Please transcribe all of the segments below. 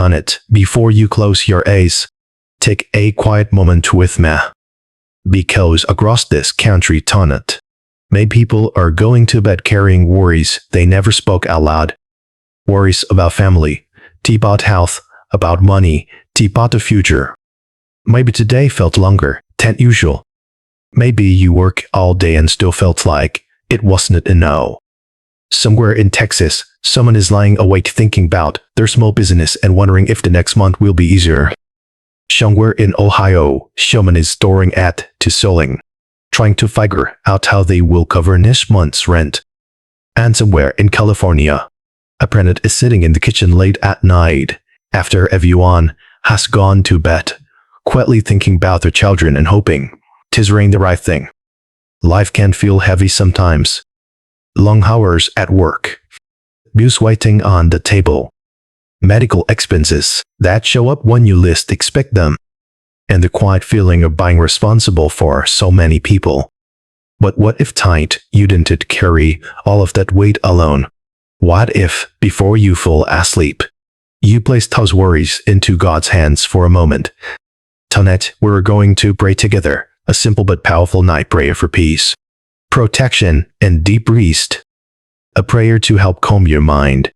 tonight, before you close your eyes, take a quiet moment with me. Because across this country tonight, many people are going to bed carrying worries they never spoke out loud. Worries about family, about health, about money, about the future. Maybe today felt longer than usual. Maybe you work all day and still felt like it wasn't enough. Somewhere in Texas, someone is lying awake thinking about their small business and wondering if the next month will be easier. Somewhere in Ohio, someone is storing at to selling, trying to figure out how they will cover next month's rent. And somewhere in California, a parent is sitting in the kitchen late at night after everyone has gone to bed, quietly thinking about their children and hoping 'tis doing the right thing. Life can feel heavy sometimes. Long hours at work, bills waiting on the table, medical expenses that show up when you least expect them, and the quiet feeling of being responsible for so many people. But what if tonight you didn't carry all of that weight alone? What if, before you fall asleep, you placed those worries into God's hands for a moment? Tonight, we're going to pray together, a simple but powerful night prayer for peace, protection, and deep rest. A prayer to help calm your mind,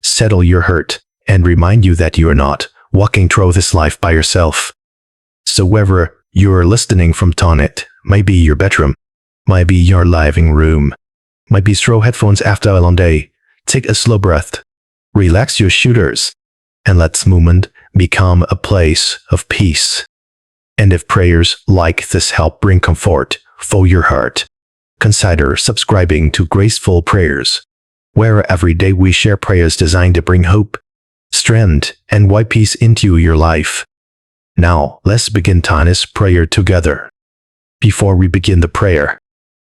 settle your hurt, and remind you that you are not walking through this life by yourself. So wherever you're listening from tonight, might be your bedroom, might be your living room, might be throw headphones after a long day, take a slow breath, relax your shoulders, and let this moment become a place of peace. And if prayers like this help bring comfort for your heart, consider subscribing to Graceful Prayers, where every day we share prayers designed to bring hope, strength, and white peace into your life. Now, let's begin tonight's prayer together. Before we begin the prayer,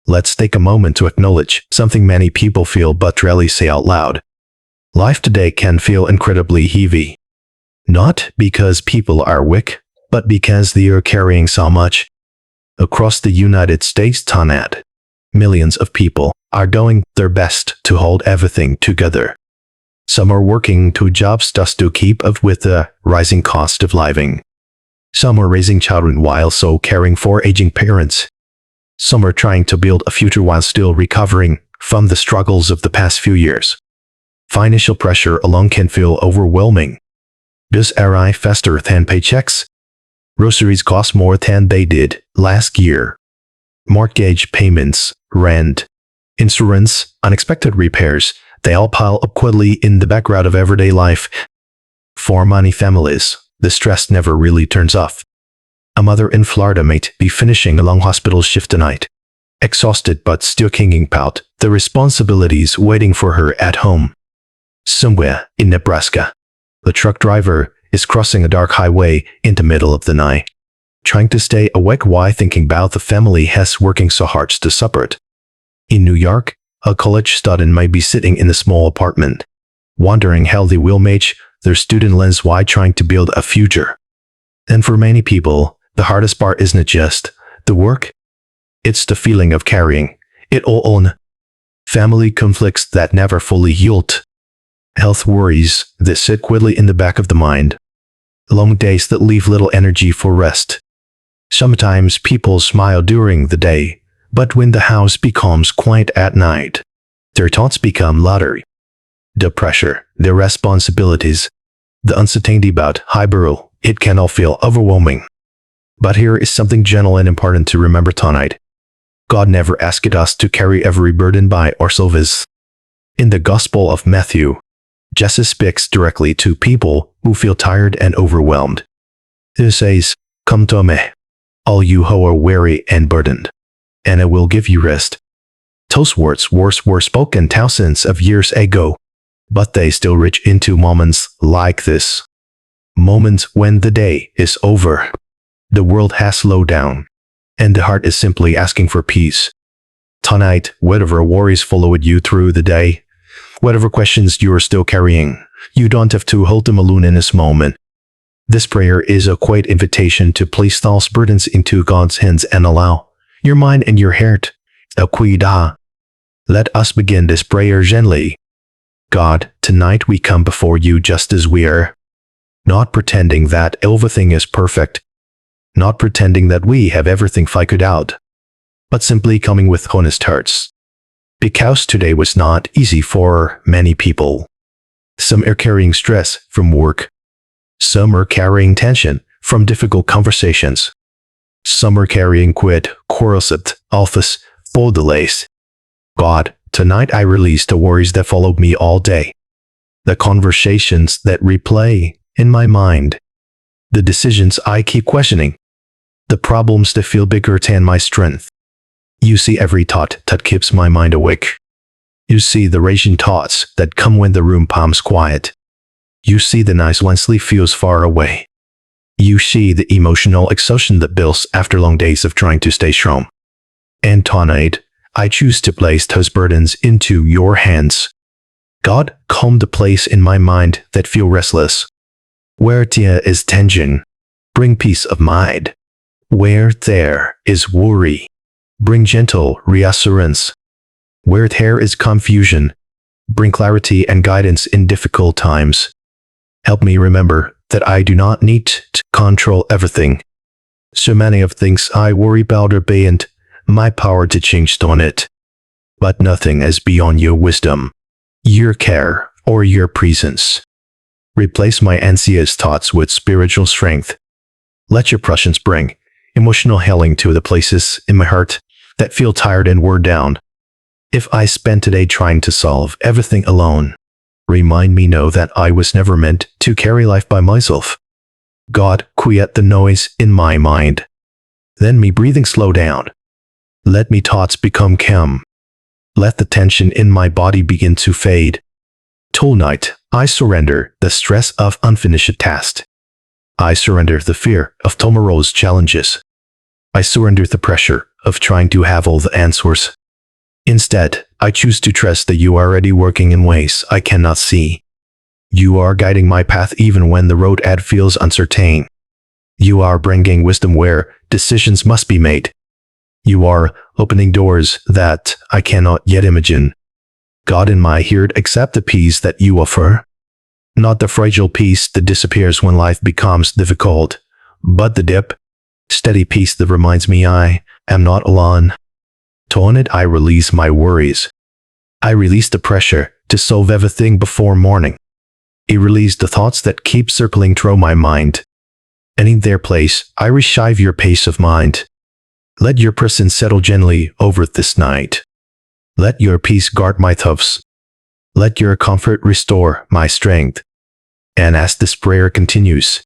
let's take a moment to acknowledge something many people feel but rarely say out loud. Life today can feel incredibly heavy. Not because people are weak, but because they are carrying so much. Across the United States tonight, millions of people are doing their best to hold everything together. Some are working two jobs just to keep up with the rising cost of living. Some are raising children while also caring for aging parents. Some are trying to build a future while still recovering from the struggles of the past few years. Financial pressure alone can feel overwhelming. Bills arrive faster than paychecks. Groceries cost more than they did last year. Mortgage payments, rent, insurance, unexpected repairs, they all pile up quickly in the background of everyday life. For many families, the stress never really turns off. A mother in Florida might be finishing a long hospital shift tonight, exhausted but still thinking about the responsibilities waiting for her at home. Somewhere in Nebraska, the truck driver is crossing a dark highway in the middle of the night, trying to stay awake while thinking about the family has working so hard to support. In New York, a college student might be sitting in a small apartment, wondering how they will match their student loans while trying to build a future. And for many people, the hardest part isn't just the work, it's the feeling of carrying it all on. Family conflicts that never fully healed. Health worries that sit quietly in the back of the mind. Long days that leave little energy for rest. Sometimes people smile during the day, but when the house becomes quiet at night, their thoughts become louder. The pressure, the responsibilities, the uncertainty about hybrid, it can all feel overwhelming. But here is something gentle and important to remember tonight. God never asked us to carry every burden by ourselves. In the Gospel of Matthew, Jesus speaks directly to people who feel tired and overwhelmed. He says, "Come to me, all you who are weary and burdened, and I will give you rest." Those words were spoken thousands of years ago, but they still reach into moments like this. Moments when the day is over, the world has slowed down, and the heart is simply asking for peace. Tonight, whatever worries followed you through the day, whatever questions you are still carrying, you don't have to hold them alone in this moment. This prayer is a quiet invitation to place those burdens into God's hands and allow your mind and your heart to quiet. Let us begin this prayer gently. God, tonight we come before you just as we are. Not pretending that everything is perfect. Not pretending that we have everything figured out. But simply coming with honest hearts. Because today was not easy for many people. Some are carrying stress from work. Some are carrying tension from difficult conversations. Some are carrying quarrels at office, full delays. God, tonight I release the worries that followed me all day. The conversations that replay in my mind. The decisions I keep questioning. The problems that feel bigger than my strength. You see every thought that keeps my mind awake. You see the raging thoughts that come when the room becomes quiet. You see the nights when sleep feels far away. You see the emotional exhaustion that builds after long days of trying to stay strong. And tonight, I choose to place those burdens into your hands. God, calm the place in my mind that feel restless. Where there is tension, bring peace of mind. Where there is worry, bring gentle reassurance. Where there is confusion, bring clarity and guidance in difficult times. Help me remember that I do not need to control everything. So many of things I worry about are beyond my power to change on it. But nothing is beyond your wisdom, your care, or your presence. Replace my anxious thoughts with spiritual strength. Let your presence bring emotional healing to the places in my heart that feel tired and worn down. If I spend today trying to solve everything alone, remind me know that I was never meant to carry life by myself. God, quiet the noise in my mind. Then me breathing slow down. Let me thoughts become calm. Let the tension in my body begin to fade. Tonight, I surrender the stress of unfinished tasks. I surrender the fear of tomorrow's challenges. I surrender the pressure of trying to have all the answers. Instead, I choose to trust that you are already working in ways I cannot see. You are guiding my path even when the road ahead feels uncertain. You are bringing wisdom where decisions must be made. You are opening doors that I cannot yet imagine. God, in my heart, accept the peace that you offer. Not the fragile peace that disappears when life becomes difficult, but the deep, steady peace that reminds me I am not alone. On it, I release my worries. I release the pressure to solve everything before morning. I release the thoughts that keep circling through my mind. And in their place, I receive your peace of mind. Let your presence settle gently over this night. Let your peace guard my thoughts. Let your comfort restore my strength. And as this prayer continues,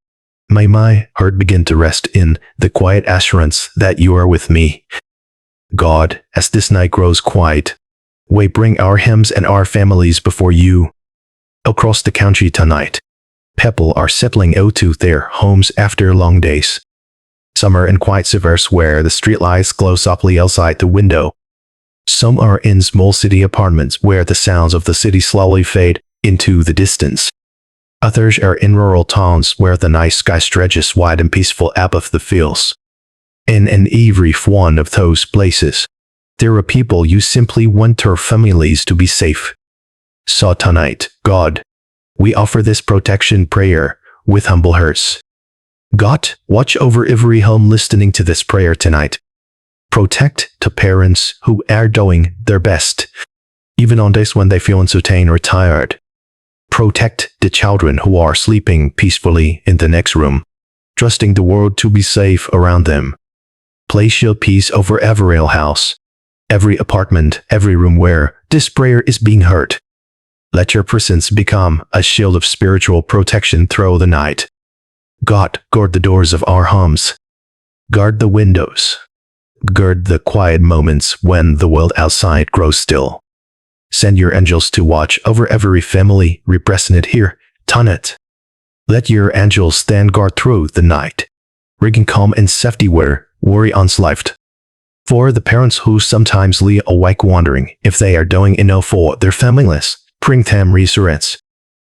may my heart begin to rest in the quiet assurance that you are with me. God, as this night grows quiet, we bring our hymns and our families before you. Across the country tonight, people are settling out to their homes after long days. Some are in quiet suburbs where the streetlights glow softly outside the window. Some are in small city apartments where the sounds of the city slowly fade into the distance. Others are in rural towns where the night sky stretches wide and peaceful above the fields. In every one of those places, there are people you simply want their families to be safe. So tonight, God, we offer this protection prayer with humble hearts. God, watch over every home listening to this prayer tonight. Protect the parents who are doing their best, even on days when they feel uncertain or tired. Protect the children who are sleeping peacefully in the next room, trusting the world to be safe around them. Place your peace over every house, every apartment, every room where this prayer is being heard. Let your presence become a shield of spiritual protection through the night. God, guard the doors of our homes. Guard the windows. Guard the quiet moments when the world outside grows still. Send your angels to watch over every family represented here tonight. Let your angels stand guard through the night, bringing calm and safety where worry enslaved. For the parents who sometimes lie awake wondering if they are doing enough for their families, bring them reassurance.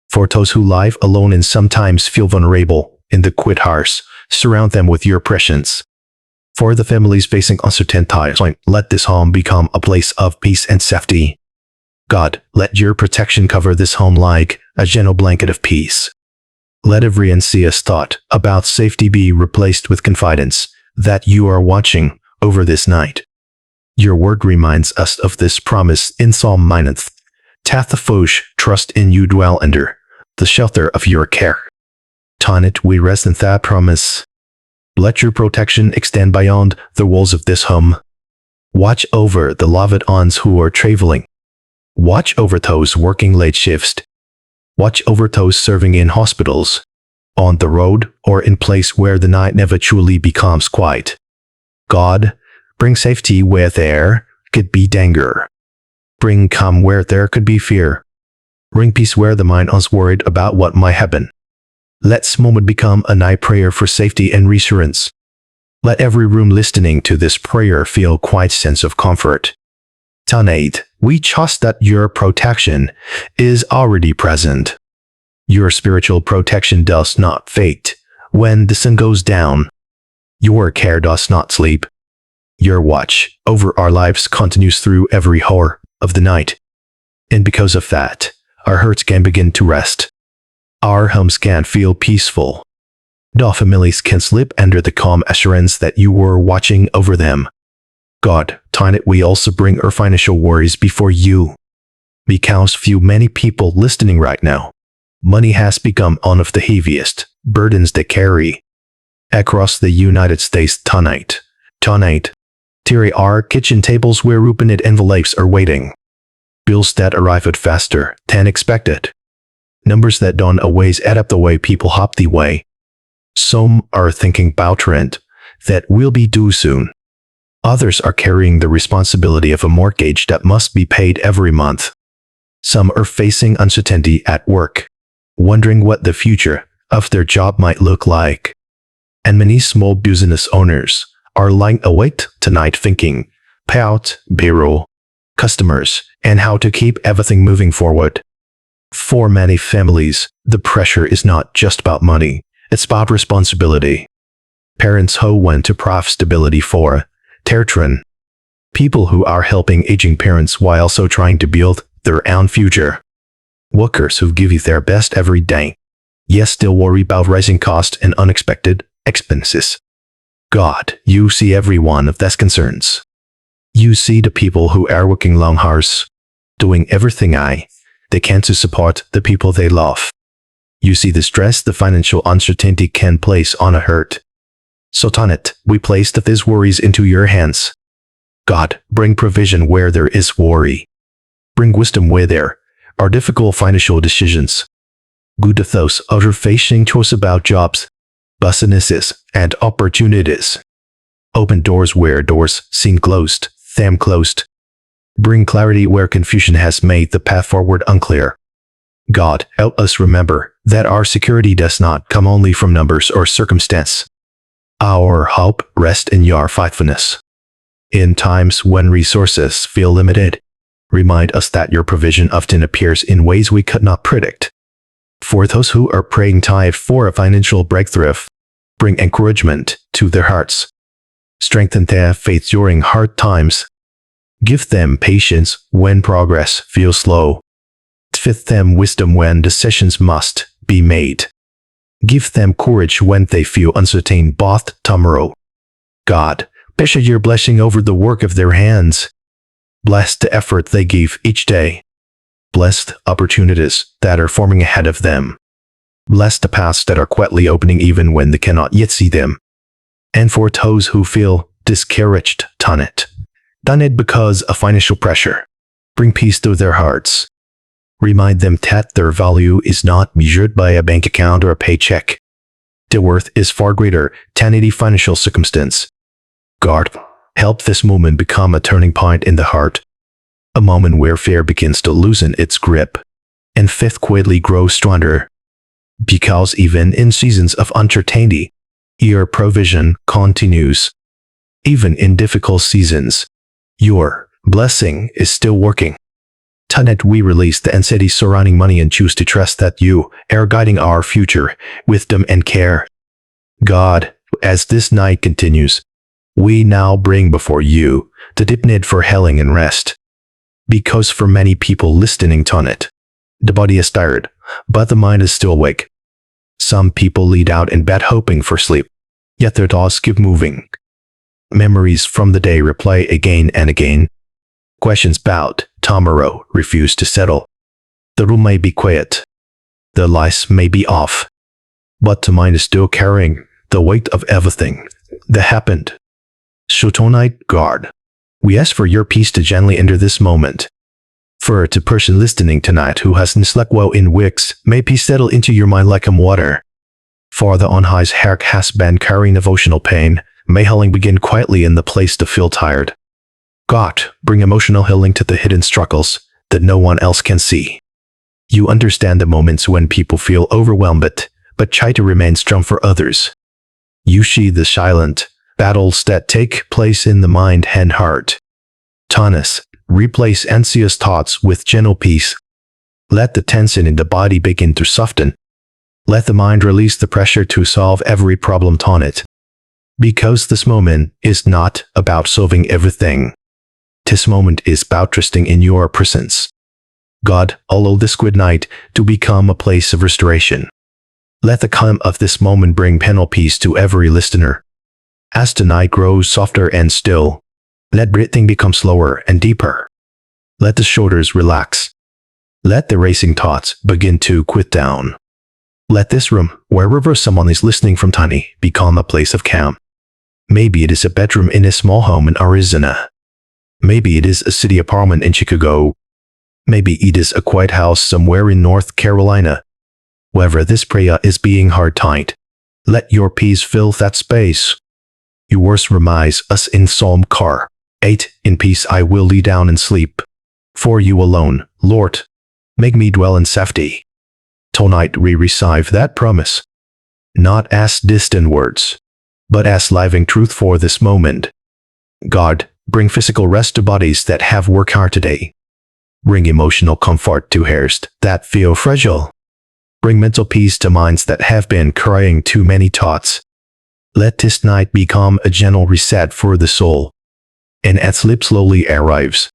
For those who live alone and sometimes feel vulnerable in the quiet hours, surround them with your presence. For the families facing uncertain times, let this home become a place of peace and safety. God, let your protection cover this home like a gentle blanket of peace. Let every anxious thought about safety be replaced with confidence that you are watching over this night. Your word reminds us of this promise in Psalm 9. Tathafosh, trust in you dwell under the shelter of your care. Tonight we rest in that promise. Let your protection extend beyond the walls of this home. Watch over the loved ones who are traveling. Watch over those working late shifts. Watch over those serving in hospitals, on the road, or in place where the night never truly becomes quiet. God, bring safety where there could be danger. Bring calm where there could be fear. Bring peace where the mind is worried about what might happen. Let this moment become a night prayer for safety and reassurance. Let every room listening to this prayer feel quite sense of comfort. Tonight, we trust that your protection is already present. Your spiritual protection does not fade when the sun goes down. Your care does not sleep. Your watch over our lives continues through every hour of the night. And because of that, our hearts can begin to rest. Our homes can feel peaceful. Our families can sleep under the calm assurance that you were watching over them. God, tonight we also bring our financial worries before you. Because many people listening right now, money has become one of the heaviest burdens they carry. Across the United States tonight, there are kitchen tables where opened envelopes are waiting. Bills that arrive at faster than expected. Numbers that don't always add up the way people hop the way. Some are thinking about rent that will be due soon. Others are carrying the responsibility of a mortgage that must be paid every month. Some are facing uncertainty at work, wondering what the future of their job might look like. And many small business owners are lying awake tonight thinking about payroll, customers, and how to keep everything moving forward. For many families, the pressure is not just about money, it's about responsibility. Parents who want to provide stability for their children. People who are helping aging parents while also trying to build their own future. Workers who give you their best every day, yet still worry about rising costs and unexpected expenses. God, you see every one of these concerns. You see the people who are working long hours, doing everything they can to support the people they love. You see the stress the financial uncertainty can place on a hurt. So tonight, we place these worries into your hands. God, bring provision where there is worry. Bring wisdom where there are difficult financial decisions. Good to those other facing choice about jobs, businesses, and opportunities. Open doors where doors seem closed, them closed. Bring clarity where confusion has made the path forward unclear. God, help us remember that our security does not come only from numbers or circumstance. Our hope rests in your faithfulness. In times when resources feel limited, remind us that your provision often appears in ways we could not predict. For those who are praying tonight for a financial breakthrough, bring encouragement to their hearts. Strengthen their faith during hard times. Give them patience when progress feels slow. Fit them wisdom when decisions must be made. Give them courage when they feel uncertain both tomorrow. God, bestow your blessing over the work of their hands. Bless the effort they give each day. Bless the opportunities that are forming ahead of them. Bless the paths that are quietly opening even when they cannot yet see them. And for those who feel discouraged tonight because of financial pressure, bring peace to their hearts. Remind them that their value is not measured by a bank account or a paycheck. Their worth is far greater than any financial circumstance. God, help this moment become a turning point in the heart. A moment where fear begins to loosen its grip, and faith quietly grows stronger. Because even in seasons of uncertainty, your provision continues. Even in difficult seasons, your blessing is still working. Tonight we release the anxiety surrounding money and choose to trust that you are guiding our future with wisdom and care. God, as this night continues, we now bring before you the deep need for healing and rest. Because for many people listening tonight, the body is tired, but the mind is still awake. Some people lead out in bed hoping for sleep, yet their thoughts keep moving. Memories from the day replay again and again. Questions about tomorrow refuse to settle. The room may be quiet. The lights may be off. But the mind is still carrying the weight of everything that happened. So tonight, God, we ask for your peace to gently enter this moment. For the person listening tonight who hasn't slept well in weeks, may peace settle into your mind like water. For the on high's heart has been carrying devotional pain, may healing begin quietly in the place to feel tired. God, bring emotional healing to the hidden struggles that no one else can see. You understand the moments when people feel overwhelmed, but try to remain strong for others. You see the silent battles that take place in the mind and heart. Thomas, replace anxious thoughts with gentle peace. Let the tension in the body begin to soften. Let the mind release the pressure to solve every problem on it. Because this moment is not about solving everything. This moment is about trusting in your presence. God, allow this good night to become a place of restoration. Let the calm of this moment bring penal peace to every listener. As the night grows softer and still, let breathing become slower and deeper. Let the shoulders relax. Let the racing thoughts begin to quiet down. Let this room, wherever someone is listening from tiny, become a place of calm. Maybe it is a bedroom in a small home in Arizona. Maybe it is a city apartment in Chicago. Maybe it is a quiet house somewhere in North Carolina. Wherever this prayer is being hard tight, let your peace fill that space. Your words reminds us in Psalm 8, in peace I will lie down and sleep. For you alone, Lord, make me dwell in safety. Tonight we receive that promise, not as distant words, but as living truth for this moment. God, bring physical rest to bodies that have worked hard today. Bring emotional comfort to hearts that feel fragile. Bring mental peace to minds that have been carrying too many thoughts. Let this night become a gentle reset for the soul. And as sleep slowly arrives,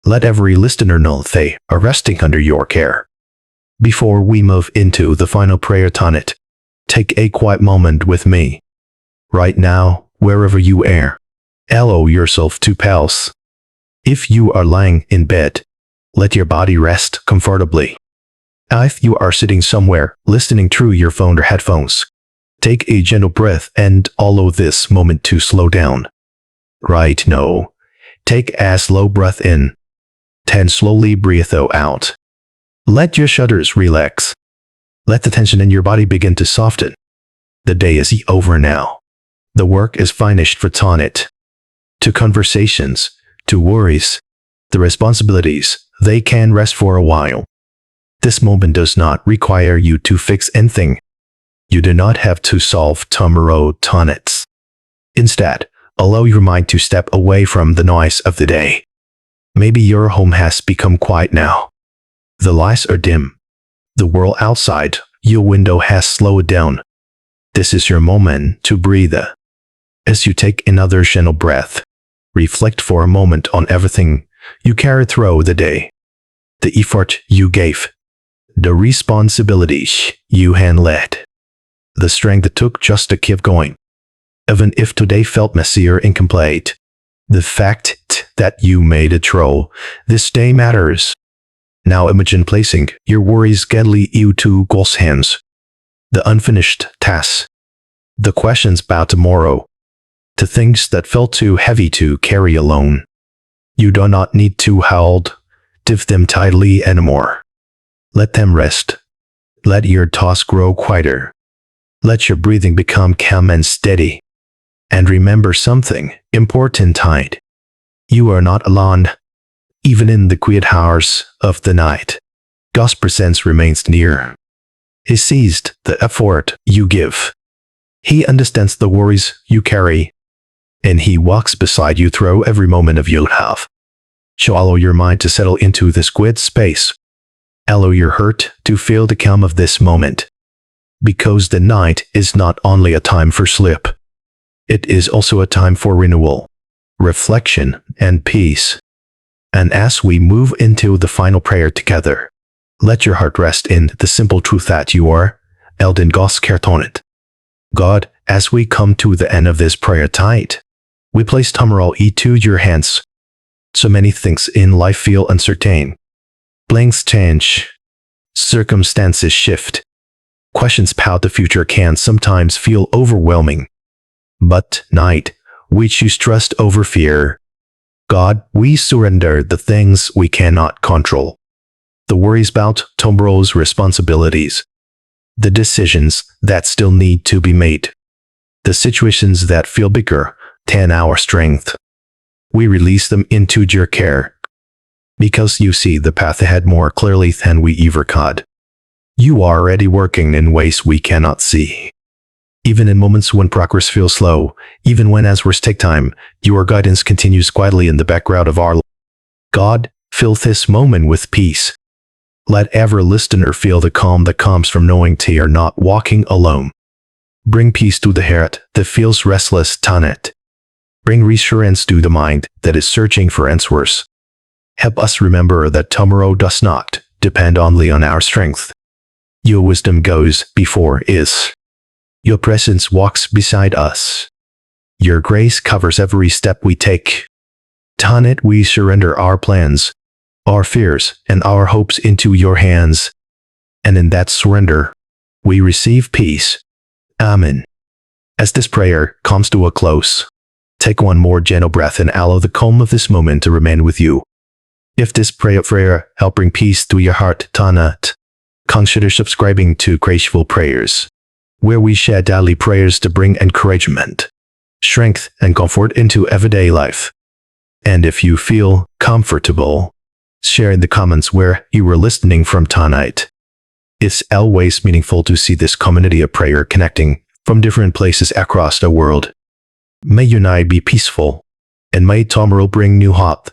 let every listener know they are resting under your care. Before we move into the final prayer tonight, take a quiet moment with me. Right now, wherever you are, allow yourself to pause. If you are lying in bed, let your body rest comfortably. If you are sitting somewhere, listening through your phone or headphones, take a gentle breath and allow this moment to slow down. Right now, take a slow breath in, then slowly breathe out. Let your shoulders relax. Let the tension in your body begin to soften. The day is over now. The work is finished for tonight. To conversations, to worries, the responsibilities, they can rest for a while. This moment does not require you to fix anything. You do not have to solve tomorrow tonight. Instead, allow your mind to step away from the noise of the day. Maybe your home has become quiet now. The lights are dim. The world outside your window has slowed down. This is your moment to breathe. As you take another gentle breath, reflect for a moment on everything you carried through the day. The effort you gave, the responsibilities you handled, the strength it took just to keep going. Even if today felt messy or incomplete, the fact that you made it through this day matters. Now imagine placing your worries gently into God's hands. The unfinished tasks, the questions about tomorrow, the things that felt too heavy to carry alone. You do not need to hold them tightly anymore. Let them rest. Let your thoughts grow quieter. Let your breathing become calm and steady. And remember something important tonight. You are not alone. Even in the quiet hours of the night, God's presence remains near. He sees the effort you give. He understands the worries you carry. And He walks beside you through every moment of your life. So allow your mind to settle into this quiet space. Allow your heart to feel the calm of this moment. Because the night is not only a time for sleep. It is also a time for renewal, reflection, and peace. And as we move into the final prayer together, let your heart rest in the simple truth that you are Elden Gos Kertonet. God, as we come to the end of this prayer tide, we place tomorrow into your hands. So many things in life feel uncertain. Blanks change. Circumstances shift. Questions about the future can sometimes feel overwhelming. But tonight, we choose trust over fear. God, we surrender the things we cannot control. The worries about tomorrow's responsibilities. The decisions that still need to be made. The situations that feel bigger than our strength. We release them into your care. Because you see the path ahead more clearly than we ever could. You are already working in ways we cannot see. Even in moments when progress feels slow, even when answers take time, your guidance continues quietly in the background of our life. God, fill this moment with peace. Let every listener feel the calm that comes from knowing they are not walking alone. Bring peace to the heart that feels restless tonight. Bring reassurance to the mind that is searching for answers. Help us remember that tomorrow does not depend only on our strength. Your wisdom goes before us. Your presence walks beside us. Your grace covers every step we take. Tonight we surrender our plans, our fears, and our hopes into your hands. And in that surrender, we receive peace. Amen. As this prayer comes to a close, take one more gentle breath and allow the calm of this moment to remain with you. If this prayer helped bring peace to your heart tonight, consider subscribing to Graceful Prayers, where we share daily prayers to bring encouragement, strength, and comfort into everyday life. And if you feel comfortable, share in the comments where you were listening from tonight. It's always meaningful to see this community of prayer connecting from different places across the world. May your night be peaceful, and may tomorrow bring new hope.